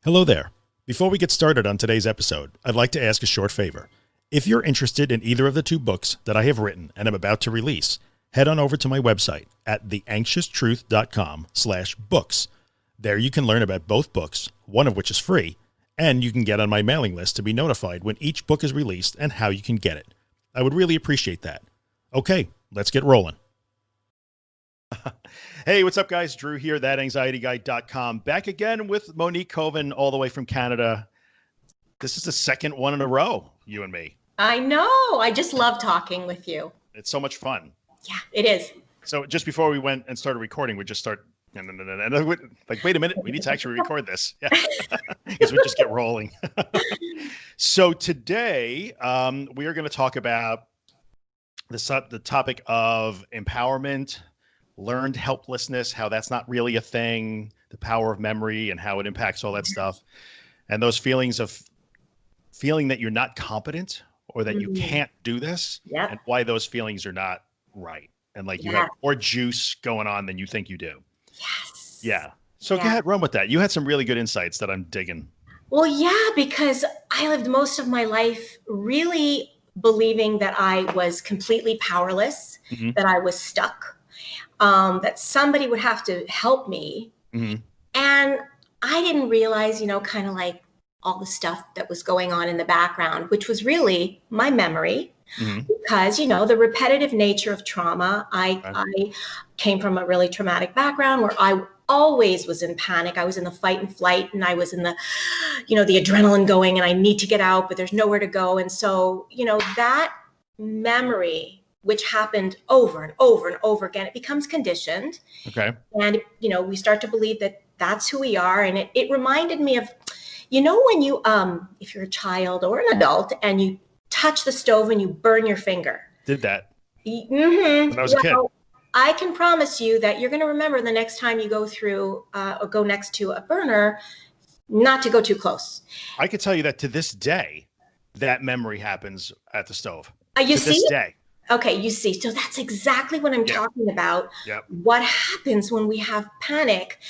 Hello there. Before we get started on today's episode, I'd like to ask a short favor. If you're interested in either of the two books that I have written and am about to release, head on over to my website at theanxioustruth.com/books. There you can learn about both books, one of which is free, and you can get on my mailing list to be notified when each book is released and how you can get it. I would really appreciate that. Okay, let's get rolling. Hey, what's up, guys? Drew here, thatanxietyguy.com. Back again with Monique Coven, all the way from Canada. This is the second one in a row, you and me. I know. I just love talking with you. It's so much fun. Yeah, it is. So just before we went and started recording, we just start, like, wait a minute, we need to actually record this. Yeah, because we just get rolling. So today, we are going to talk about the topic of empowerment, learned helplessness, how that's not really a thing, the power of memory and how it impacts all that stuff. And those feelings of feeling that you're not competent or that you can't do this, and why those feelings are not right. And like you have more juice going on than you think you do. Yes. Yeah. So go ahead, run with that. You had some really good insights that I'm digging. Well, yeah, because I lived most of my life really believing that I was completely powerless, that I was stuck, that somebody would have to help me. And I didn't realize, kind of like all the stuff that was going on in the background, which was really my memory. Because, the repetitive nature of trauma, I came from a really traumatic background where I always was in panic. I was in the fight and flight, and I was in the, the adrenaline going, and I need to get out, but there's nowhere to go. And so, that memory, which happened over and over and over again, it becomes conditioned. Okay. And, we start to believe that that's who we are. And it reminded me of, when you, if you're a child or an adult and you touch the stove and you burn your finger. Did that. When I was a kid. I can promise you that you're going to remember the next time you go through or go next to a burner, not to go too close. I could tell you that to this day, that memory happens at the stove. You to see? This day. Okay, you see. So that's exactly what I'm talking about. What happens when we have panic,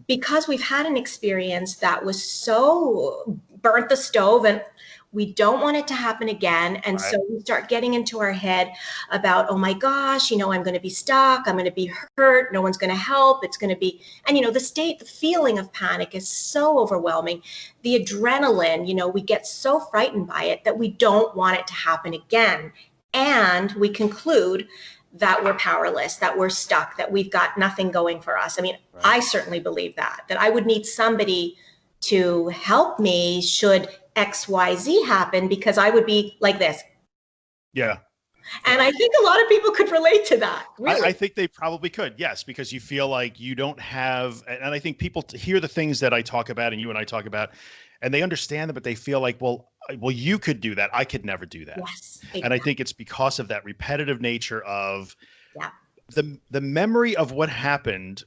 because we've had an experience that was so burnt the stove, and we don't want it to happen again. And so we start getting into our head about, oh my gosh, I'm going to be stuck. I'm going to be hurt. No one's going to help. It's going to be, and the feeling of panic is so overwhelming. The adrenaline, we get so frightened by it that we don't want it to happen again. And we conclude that we're powerless, that we're stuck, that we've got nothing going for us. I mean, I certainly believe that I would need somebody to help me should X, Y, Z happen, because I would be like this. Yeah. And I think a lot of people could relate to that. Really. I think they probably could. Yes. Because you feel like you don't have, and I think people hear the things that I talk about and you and I talk about, and they understand it, but they feel like, well, you could do that. I could never do that. Yes, exactly. And I think it's because of that repetitive nature of the memory of what happened,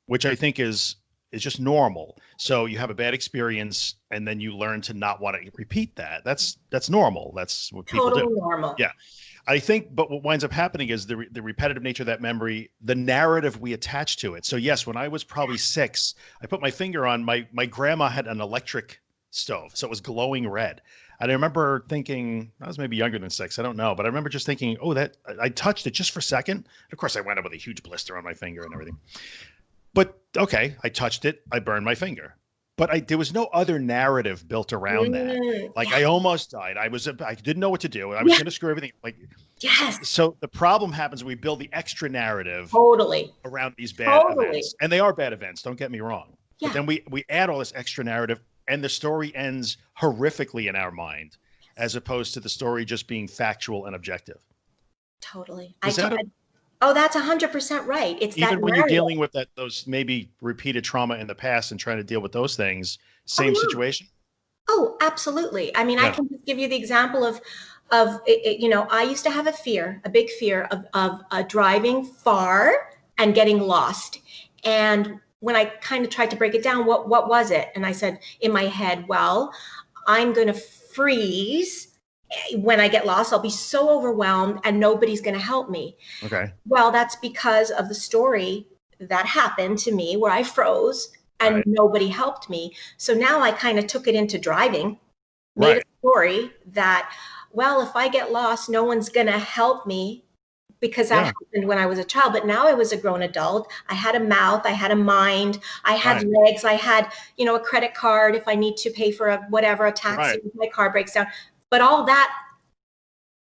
which I think is just normal. So you have a bad experience and then you learn to not want to repeat that. That's normal. That's what people do. Totally normal. Yeah. I think, but what winds up happening is the repetitive nature of that memory, the narrative we attach to it. So yes, when I was probably 6, I put my finger on my grandma had an electric stove. So it was glowing red. And I remember thinking, I was maybe younger than 6, I don't know, but I remember just thinking, oh, that I touched it just for a second. And of course I wound up with a huge blister on my finger and everything. But okay, I touched it, I burned my finger. But there was no other narrative built around that. Like I almost died. I didn't know what to do. I was going to screw everything. So the problem happens when we build the extra narrative around these bad events. And they are bad events, don't get me wrong. Yeah. But then we add all this extra narrative, and the story ends horrifically in our mind, as opposed to the story just being factual and objective. Totally. Oh, that's 100% right. It's even that when you're dealing with those maybe repeated trauma in the past and trying to deal with those things, same situation. Oh, absolutely. I mean, I can just give you the example of I used to have a big fear of driving far and getting lost. And when I kind of tried to break it down, what was it? And I said in my head, well, I'm going to freeze. When I get lost, I'll be so overwhelmed and nobody's going to help me. Okay. Well, that's because of the story that happened to me where I froze and Right. nobody helped me. So now I kind of took it into driving, made a Right. story that, well, if I get lost, no one's going to help me because that Yeah. happened when I was a child. But now I was a grown adult. I had a mouth, I had a mind, I had Right. legs, I had, a credit card if I need to pay for a taxi, Right. if my car breaks down. But all that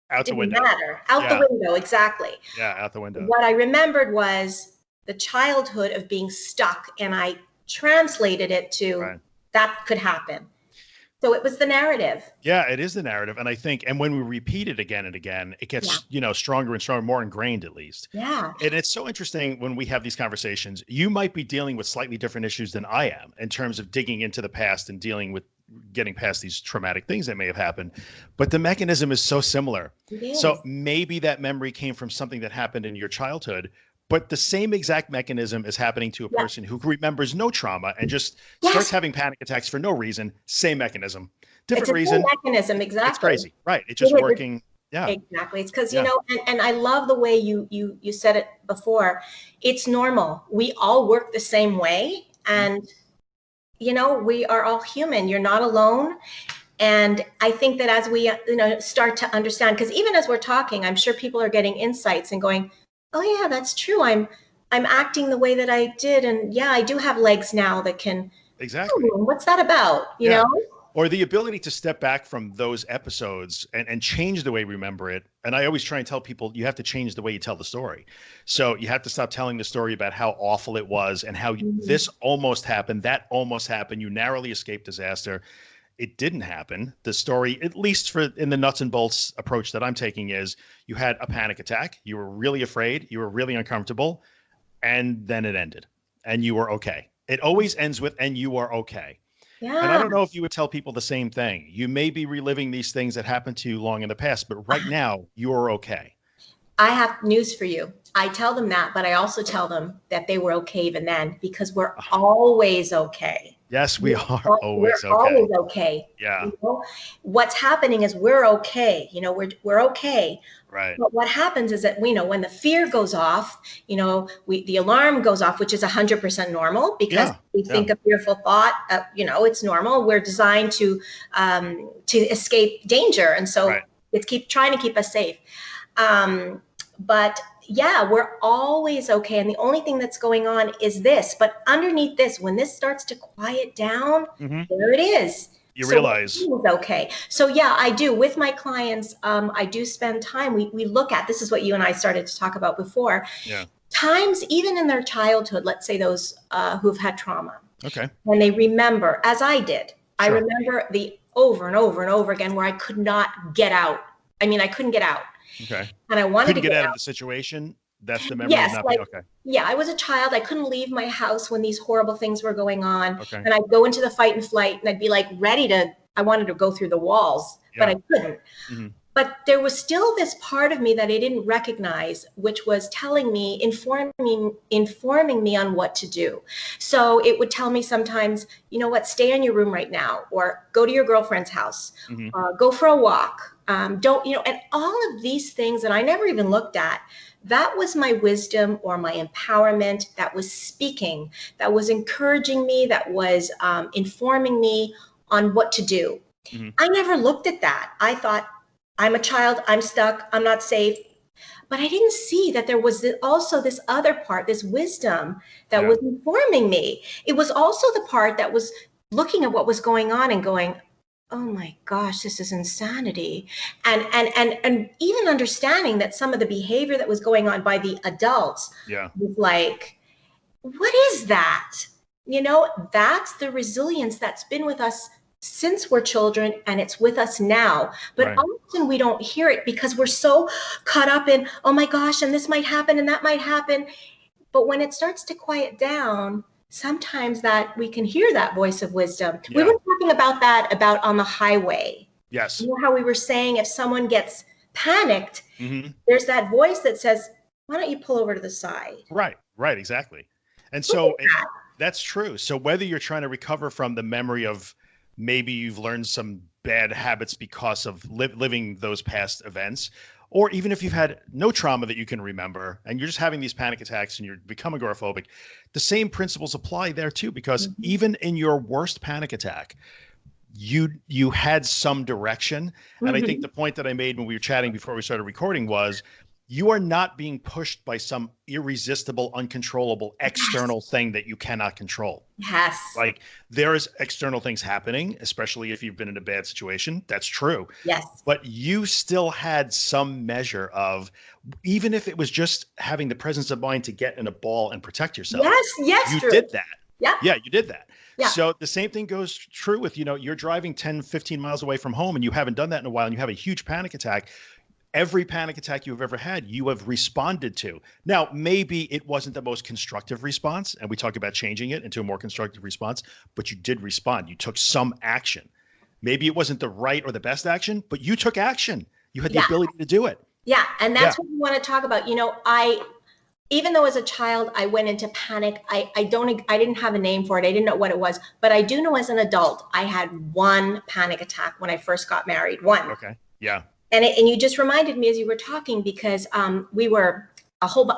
Out the didn't window. matter. Out the Yeah. window, exactly. Yeah. Out the window. What I remembered was the childhood of being stuck, and I translated it to Right. that could happen. So it was the narrative. Yeah, it is the narrative. And I think, and when we repeat it again and again, it Yeah. gets, stronger and stronger, more ingrained at least. Yeah. And it's so interesting when we have these conversations. You might be dealing with slightly different issues than I am in terms of digging into the past and dealing with getting past these traumatic things that may have happened. But the mechanism is so similar. It is. So maybe that memory came from something that happened in your childhood, but the same exact mechanism is happening to a person who remembers no trauma and just starts having panic attacks for no reason. Same mechanism. Different reason. Mechanism, exactly. It's crazy, right? It's just working. Yeah, exactly. It's because and I love the way you said it before. It's normal. We all work the same way, and we are all human. You're not alone. And I think that as we start to understand, because even as we're talking, I'm sure people are getting insights and going, "Oh yeah, that's true. I'm acting the way that I did, and yeah, I do have legs now that can." Exactly. What's that about? You know? Or the ability to step back from those episodes and change the way we remember it. And I always try and tell people, you have to change the way you tell the story. So you have to stop telling the story about how awful it was and how this almost happened, that almost happened. You narrowly escaped disaster. It didn't happen. The story, at least in the nuts and bolts approach that I'm taking, is you had a panic attack. You were really afraid. You were really uncomfortable. And then it ended and you were okay. It always ends with, and you are okay. Yeah. And I don't know if you would tell people the same thing. You may be reliving these things that happened to you long in the past, but right now you're okay. I have news for you. I tell them that, but I also tell them that they were okay even then, because we're always okay. Yes, we are always okay. Always okay. Yeah. What's happening is we're okay. We're okay. Right. But what happens is that when the fear goes off, the alarm goes off, which is 100% normal, because we think a fearful thought. It's normal. We're designed to escape danger, and so it's trying to keep us safe. But yeah, we're always okay. And the only thing that's going on is this. But underneath this, when this starts to quiet down, there it is. You realize. Okay. So yeah, I do. With my clients, I do spend time. We look at, this is what you and I started to talk about before. Yeah. Times, even in their childhood, let's say those who've had trauma. Okay. When they remember, as I did, I remember the over and over and over again where I could not get out. I mean, I couldn't get out. Okay. And I wanted to get out of the situation. That's the memory. Yes, okay. Yeah, I was a child. I couldn't leave my house when these horrible things were going on. Okay. And I'd go into the fight and flight, and I'd be like I wanted to go through the walls, but I couldn't. Mm-hmm. But there was still this part of me that I didn't recognize, which was telling me, informing me on what to do. So it would tell me sometimes, you know what, stay in your room right now, or go to your girlfriend's house, go for a walk. Don't, and all of these things that I never even looked at, that was my wisdom or my empowerment that was speaking, that was encouraging me, that was informing me on what to do. Mm-hmm. I never looked at that. I thought, I'm a child, I'm stuck, I'm not safe. But I didn't see that there was also this other part, this wisdom that was informing me. It was also the part that was looking at what was going on and going, oh my gosh, this is insanity. And even understanding that some of the behavior that was going on by the adults was like, what is that? That's the resilience that's been with us since we're children, and it's with us now. But often we don't hear it because we're so caught up in, oh my gosh, and this might happen and that might happen. But when it starts to quiet down, sometimes that we can hear that voice of wisdom. We were talking about that on the highway. Yes. You know how we were saying if someone gets panicked, there's that voice that says, why don't you pull over to the side? Right, exactly. And so that's true. So whether you're trying to recover from the memory of maybe you've learned some bad habits because of living those past events, or even if you've had no trauma that you can remember and you're just having these panic attacks and you're becoming agoraphobic, the same principles apply there too, because even in your worst panic attack, you had some direction. And I think the point that I made when we were chatting before we started recording was, you are not being pushed by some irresistible, uncontrollable external thing that you cannot control. Yes. Like, there is external things happening, especially if you've been in a bad situation. That's true. Yes. But you still had some measure of, even if it was just having the presence of mind to get in a ball and protect yourself. Yes. You did that. Yeah, you did that. Yeah. So the same thing goes true with, you're driving 10, 15 miles away from home and you haven't done that in a while and you have a huge panic attack. Every panic attack you've ever had, you have responded to. Now, maybe it wasn't the most constructive response, and we talk about changing it into a more constructive response, but you did respond. You took some action. Maybe it wasn't the right or the best action, but you took action. You had the ability to do it. Yeah, and that's what we want to talk about. Even though as a child I went into panic, I didn't have a name for it. I didn't know what it was, but I do know as an adult, I had one panic attack when I first got married. One. Okay. Yeah. And you just reminded me as you were talking, because I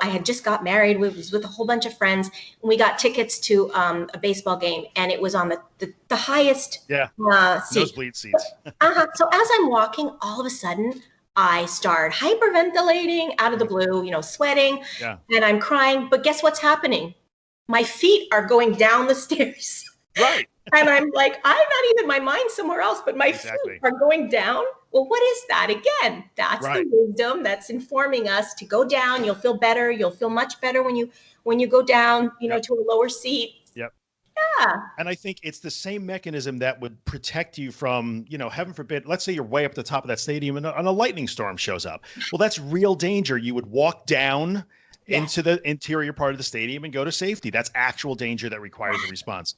had just got married. We was with a whole bunch of friends, and we got tickets to a baseball game, and it was on the highest seat. Nosebleed seats. So as I'm walking, all of a sudden I start hyperventilating out of the blue, sweating, and I'm crying. But guess what's happening? My feet are going down the stairs. Right. And I'm like, I'm not even, my mind's somewhere else, but my feet are going down. Well, what is that? Again, that's the wisdom that's informing us to go down. You'll feel better. You'll feel much better when you go down, to a lower seat. Yep. Yeah. And I think it's the same mechanism that would protect you from, heaven forbid, let's say you're way up the top of that stadium and a lightning storm shows up. Well, that's real danger. You would walk down into the interior part of the stadium and go to safety. That's actual danger that requires a response.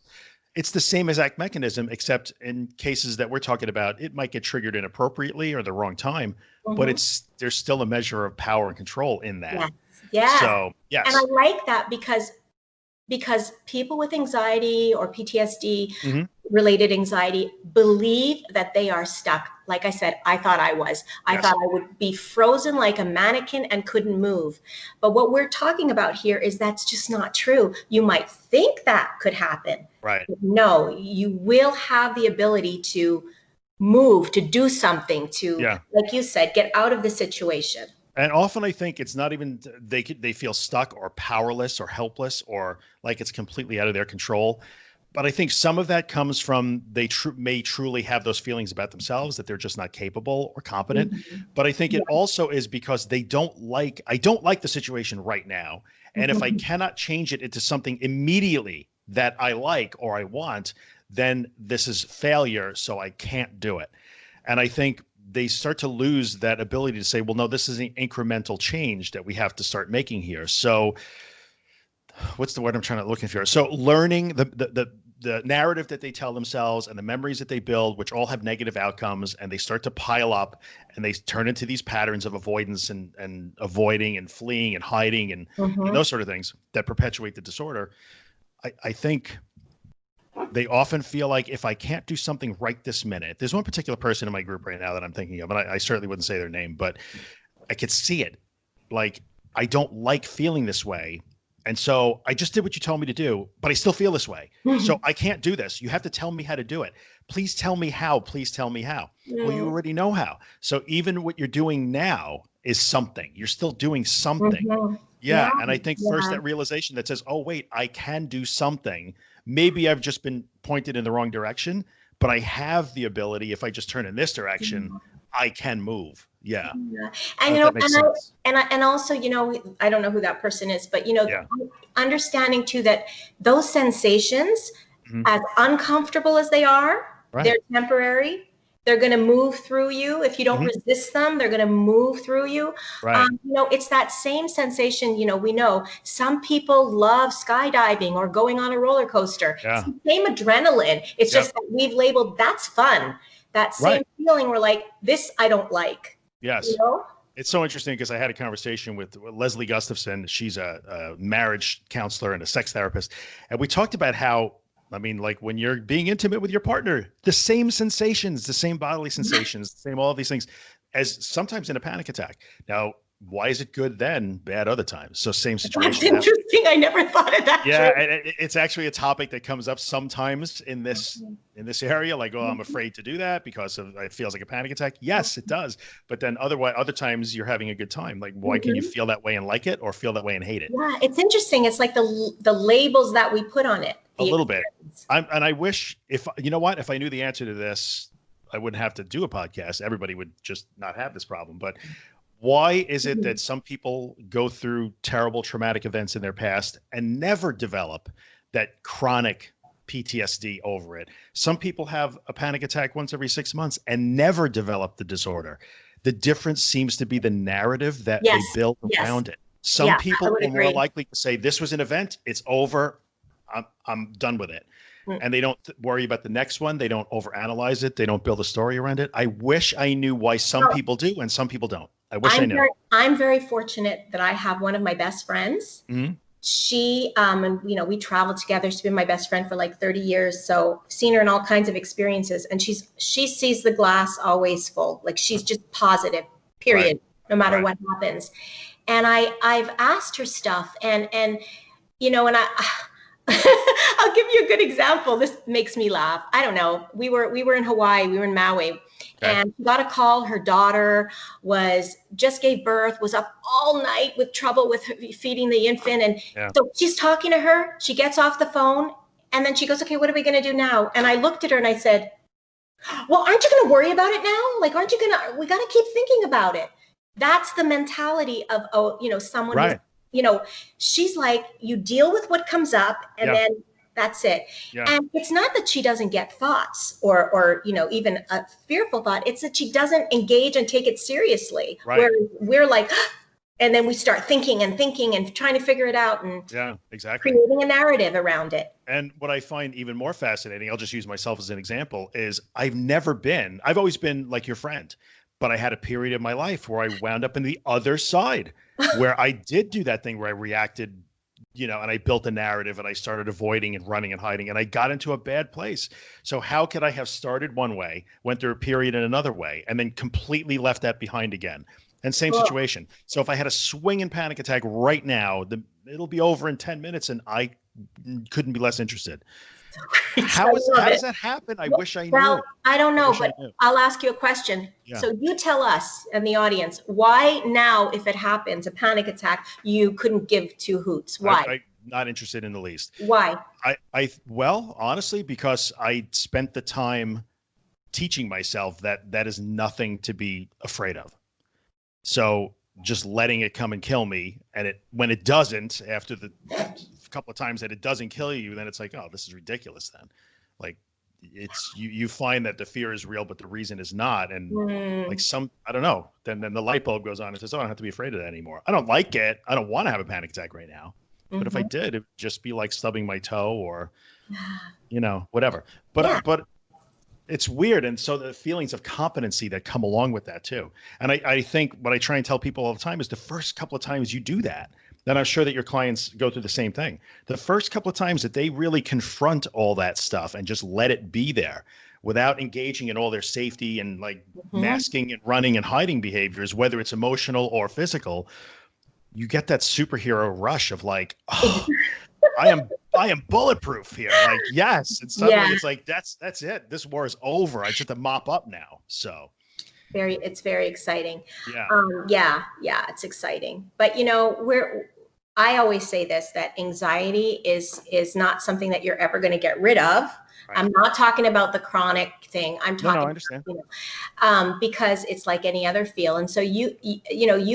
It's the same exact mechanism, except in cases that we're talking about, it might get triggered inappropriately or the wrong time, but there's still a measure of power and control in that. Yes. Yeah. So, yes. And I like that because people with anxiety or PTSD related anxiety believe that they are stuck. Like I said, I thought I was. I thought I would be frozen like a mannequin and couldn't move. But what we're talking about here is that's just not true. You might think that could happen. Right. But no, you will have the ability to move, to do something, to, like you said, get out of the situation. And often I think it's not even they feel stuck or powerless or helpless or like it's completely out of their control. But I think some of that comes from they may truly have those feelings about themselves that they're just not capable or competent. But I think it also is because I don't like the situation right now. And if I cannot change it into something immediately that I like or I want, then this is failure. So I can't do it. And I think they start to lose that ability to say, well, no, this is an incremental change that we have to start making here. So what's the word I'm trying to look for? So learning the narrative that they tell themselves and the memories that they build, which all have negative outcomes, and they start to pile up and they turn into these patterns of avoidance and avoiding and fleeing and hiding and those sort of things that perpetuate the disorder. I think they often feel like if I can't do something right this minute, there's one particular person in my group right now that I'm thinking of, and I certainly wouldn't say their name, but I could see it. Like, I don't like feeling this way. And so I just did what you told me to do, but I still feel this way. So I can't do this. You have to tell me how to do it. Please tell me how. Please tell me how. Well, you already know how. So even what you're doing now is something. You're still doing something. Yeah. And I think first that realization that says, oh, wait, I can do something. Maybe I've just been pointed in the wrong direction, but I have the ability, if I just turn in this direction, I can move. Yeah. And, and also, I don't know who that person is, but, understanding too, that those sensations, as uncomfortable as they are, they're temporary. They're going to move through you. If you don't resist them, they're going to move through you. Right. It's that same sensation. We know some people love skydiving or going on a roller coaster. It's the same adrenaline. It's just that we've labeled that's fun. That same feeling. We're like, this I don't like. Yes. It's so interesting because I had a conversation with Leslie Gustafson. She's a marriage counselor and a sex therapist. And we talked about how, like when you're being intimate with your partner, the same sensations, the same bodily sensations, the same, all of these things, as sometimes in a panic attack. Now, why is it good then, bad other times? So same situation. That's interesting. I never thought of that. Yeah, it's actually a topic that comes up sometimes in this area. Like, oh, I'm afraid to do that because it feels like a panic attack. Yes, it does. But then other times you're having a good time. Like, why can you feel that way and like it, or feel that way and hate it? Yeah, it's interesting. It's like the labels that we put on it. A little bit. And I wish, if I knew the answer to this, I wouldn't have to do a podcast. Everybody would just not have this problem. But why is it that some people go through terrible traumatic events in their past and never develop that chronic PTSD over it? Some people have a panic attack once every 6 months and never develop the disorder. The difference seems to be the narrative that they build around it. Some people are more likely to say, this was an event, it's over, I'm done with it. And they don't worry about the next one. They don't overanalyze it. They don't build a story around it. I wish I knew why some people do and some people don't. I wish I knew. I'm very fortunate that I have one of my best friends. She, and we traveled together. She's been my best friend for like 30 years. So seen her in all kinds of experiences, and she sees the glass always full. Like, she's just positive, period, no matter what happens. And I've asked her stuff, and I'll give you a good example. This makes me laugh. I don't know. We were in Hawaii. We were in Maui. And she got a call. Her daughter just gave birth, was up all night with trouble with feeding the infant. And so she's talking to her. She gets off the phone, and then she goes, okay, what are we going to do now? And I looked at her and I said, well, aren't you going to worry about it now? Like, we got to keep thinking about it. That's the mentality of, someone who's, she's like, you deal with what comes up, and then that's it. And it's not that she doesn't get thoughts or even a fearful thought. It's that she doesn't engage and take it seriously. Where we're like, and then we start thinking and trying to figure it out, and creating a narrative around it. And what I find even more fascinating, I'll just use myself as an example, is I've always been like your friend, but I had a period of my life where I wound up in the other side, where I did do that thing where I reacted, and I built a narrative, and I started avoiding and running and hiding, and I got into a bad place. So how could I have started one way, went through a period in another way, and then completely left that behind again? And same situation. So if I had a swinging panic attack right now, it'll be over in 10 minutes, and I couldn't be less interested. How does that happen? I wish I knew. Well, I don't know, but I'll ask you a question. So you tell us and the audience, why now, if it happens, a panic attack, you couldn't give two hoots? Why? I'm not interested in the least. Why? Well, honestly, because I spent the time teaching myself that is nothing to be afraid of. So just letting it come and kill me, and when it doesn't, after the couple of times that it doesn't kill you, then it's like, oh, this is ridiculous. Then, like, it's you find that the fear is real, but the reason is not, and like I don't know. Then the light bulb goes on and says, oh, I don't have to be afraid of that anymore. I don't like it. I don't want to have a panic attack right now. But if I did, it'd just be like stubbing my toe or, whatever. But it's weird. And so the feelings of competency that come along with that too. And I think what I try and tell people all the time is the first couple of times you do that, then I'm sure that your clients go through the same thing. The first couple of times that they really confront all that stuff and just let it be there without engaging in all their safety and like masking and running and hiding behaviors, whether it's emotional or physical, you get that superhero rush of like, oh, I am bulletproof here. Like, yes. And suddenly it's like, that's it. This war is over. I just have to mop up now. So it's very exciting. Yeah. It's exciting. But I always say this, that anxiety is not something that you're ever going to get rid of. Right. I'm not talking about the chronic thing. I'm talking I understand. About, because it's like any other feel. And so you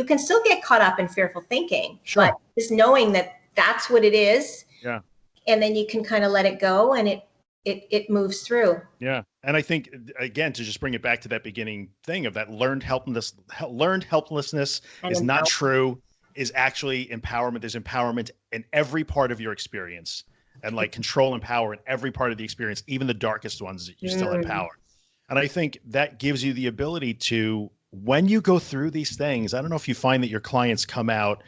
can still get caught up in fearful thinking, but just knowing that that's what it is. Yeah. And then you can kind of let it go, and it moves through. Yeah. And I think, again, to just bring it back to that beginning thing of that learned helplessness is not true, is actually empowerment. There's empowerment in every part of your experience, and like control and power in every part of the experience, even the darkest ones, you still have power. And I think that gives you the ability to, when you go through these things, I don't know if you find that your clients come out,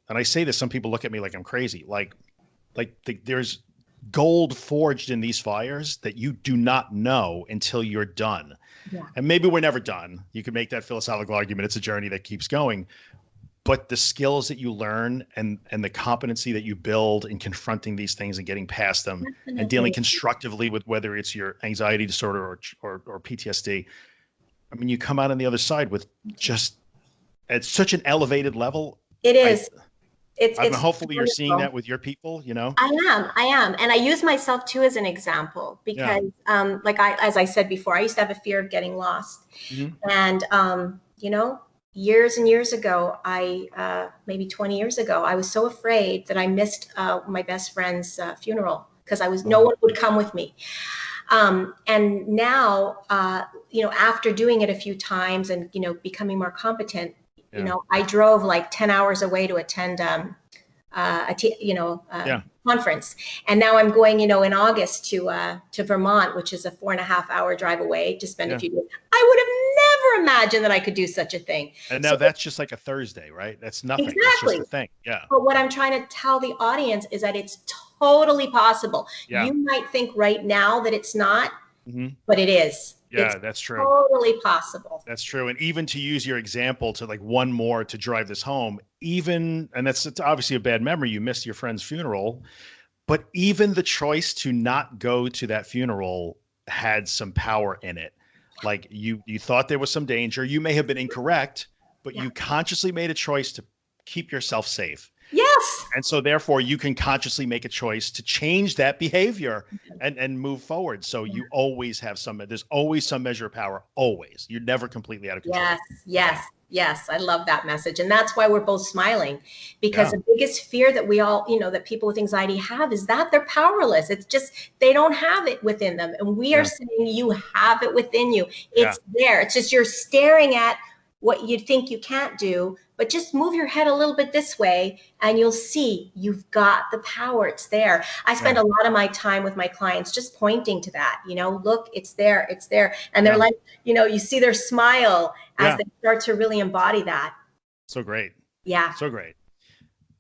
and I say this, some people look at me like I'm crazy. Like there's gold forged in these fires that you do not know until you're done. Yeah. And maybe we're never done. You could make that philosophical argument. It's a journey that keeps going. But the skills that you learn and the competency that you build in confronting these things and getting past them and dealing constructively with whether it's your anxiety disorder or PTSD, I mean, you come out on the other side with just at such an elevated level. It is. Hopefully you're seeing that with your people, you know? I am. And I use myself too as an example because as I said before, I used to have a fear of getting lost. And, years and years ago, maybe 20 years ago, I was so afraid that I missed my best friend's funeral because no one would come with me. And now, after doing it a few times and, becoming more competent, I drove like 10 hours away to attend conference. And now I'm going, in August to Vermont, which is a 4.5-hour drive away to spend a few days. I would have never imagined that I could do such a thing. And now that's just like a Thursday, right? That's nothing. Exactly. It's just a thing. Yeah. But what I'm trying to tell the audience is that it's totally possible. Yeah. You might think right now that it's not, but it is. Yeah, that's true. Totally possible. That's true. And even to use your example to like one more to drive this home, and it's obviously a bad memory. You missed your friend's funeral, but even the choice to not go to that funeral had some power in it. Like you thought there was some danger. You may have been incorrect, but you consciously made a choice to keep yourself safe. Yes. And so therefore you can consciously make a choice to change that behavior and move forward. So you always have there's always some measure of power, always. You're never completely out of control. Yes. I love that message. And that's why we're both smiling, because the biggest fear that we all, that people with anxiety have is that they're powerless. It's just, they don't have it within them. And we are saying you have it within you. It's there. It's just, you're staring at what you think you can't do, but just move your head a little bit this way and you'll see you've got the power. It's there. I spend a lot of my time with my clients just pointing to that, look, it's there. And they're like, you see their smile as they start to really embody that. So great. Yeah. So great.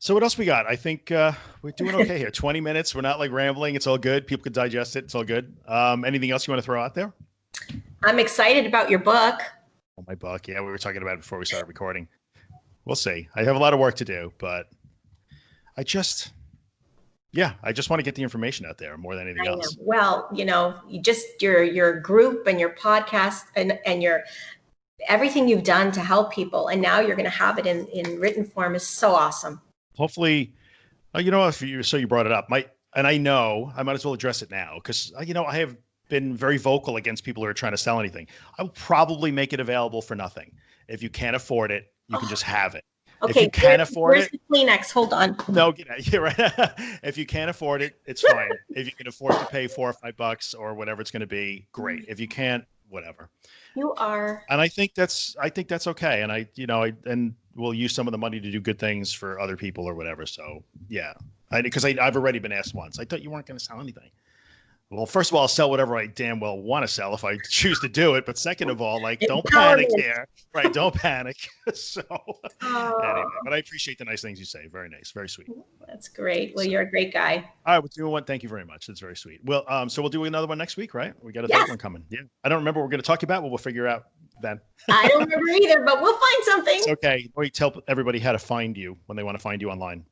So what else we got? I think we're doing okay here. 20 minutes. We're not like rambling. It's all good. People can digest it. It's all good. Anything else you want to throw out there? I'm excited about your book. My book. Yeah, we were talking about it before we started recording. We'll see. I have a lot of work to do, but I just want to get the information out there more than anything else. Well, you just your group and your podcast and your everything you've done to help people, and now you're going to have it in written form is so awesome. Hopefully, if you brought it up, and I know I might as well address it now because I have been very vocal against people who are trying to sell anything. I will probably make it available for nothing. If you can't afford it, you can just have it. Okay, if you can't afford where's the Kleenex? Hold on. No, you're right. If you can't afford it, it's fine. If you can afford to pay $4 or $5 or whatever it's going to be, great. If you can't, whatever. You are. And I think that's okay. And and we'll use some of the money to do good things for other people or whatever. So yeah, because I've already been asked once. I thought you weren't going to sell anything. Well, first of all, I'll sell whatever I damn well want to sell if I choose to do it. But second of all, don't panic here, right? Don't panic. So anyway, but I appreciate the nice things you say. Very nice. Very sweet. That's great. Well, you're a great guy. All right. We'll do one. Thank you very much. That's very sweet. Well, so we'll do another one next week, right? We got a third one coming. Yeah. I don't remember what we're going to talk about, but we'll figure out then. I don't remember either, but we'll find something. It's okay. Wait, tell everybody how to find you when they want to find you online.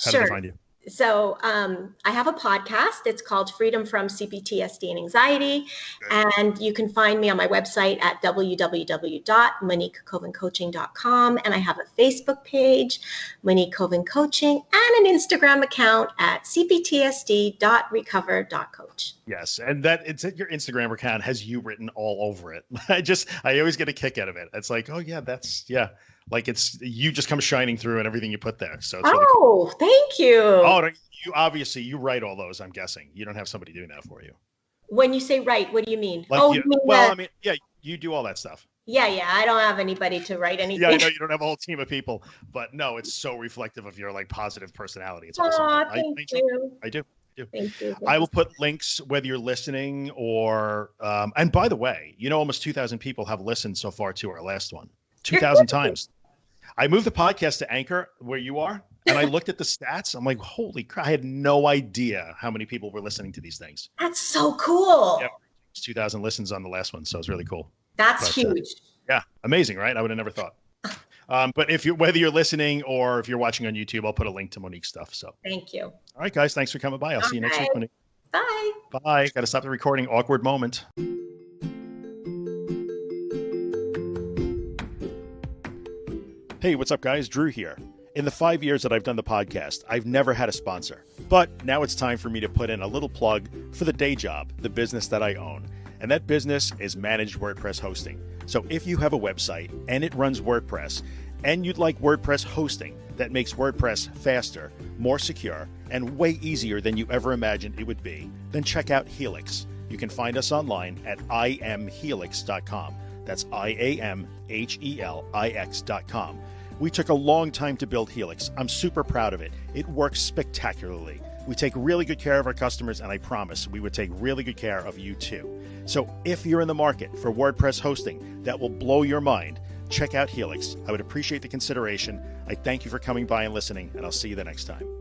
How do they find you? So I have a podcast. It's called Freedom from CPTSD and Anxiety. And you can find me on my website at www.moniquecovencoaching.com. And I have a Facebook page, Monique Coven Coaching, and an Instagram account at cptsd.recover.coach. Yes. And your Instagram account has you written all over it. I always get a kick out of it. It's like, oh yeah, like it's you just come shining through and everything you put there. So it's really cool. Thank you. Oh, you write all those, I'm guessing. You don't have somebody doing that for you. When you say write, what do you mean? Like you do all that stuff. Yeah. I don't have anybody to write anything. Yeah, I know you don't have a whole team of people, but no, it's so reflective of your like positive personality. It's awesome. Thank you. I do. Thank you. I will put links whether you're listening or and by the way, almost 2,000 people have listened so far to our last one. 2,000 times. I moved the podcast to Anchor where you are, And I looked at the stats. I'm like, holy crap, I had no idea how many people were listening to these things. That's so cool. Yeah, 2,000 listens on the last one. So it's really cool. That's huge. Yeah. Amazing, right? I would have never thought. But whether you're listening or if you're watching on YouTube, I'll put a link to Monique's stuff. So thank you. All right, guys. Thanks for coming by. I'll see you next week, Monique. Bye. Bye. Got to stop the recording. Awkward moment. Hey, what's up, guys? Drew here. In the 5 years that I've done the podcast, I've never had a sponsor. But now it's time for me to put in a little plug for the day job, the business that I own. And that business is managed WordPress hosting. So if you have a website and it runs WordPress, and you'd like WordPress hosting that makes WordPress faster, more secure, and way easier than you ever imagined it would be, then check out Helix. You can find us online at iamhelix.com. That's IAMHELIX.com. We took a long time to build Helix. I'm super proud of it. It works spectacularly. We take really good care of our customers, and I promise we would take really good care of you too. So if you're in the market for WordPress hosting that will blow your mind, check out Helix. I would appreciate the consideration. I thank you for coming by and listening, and I'll see you the next time.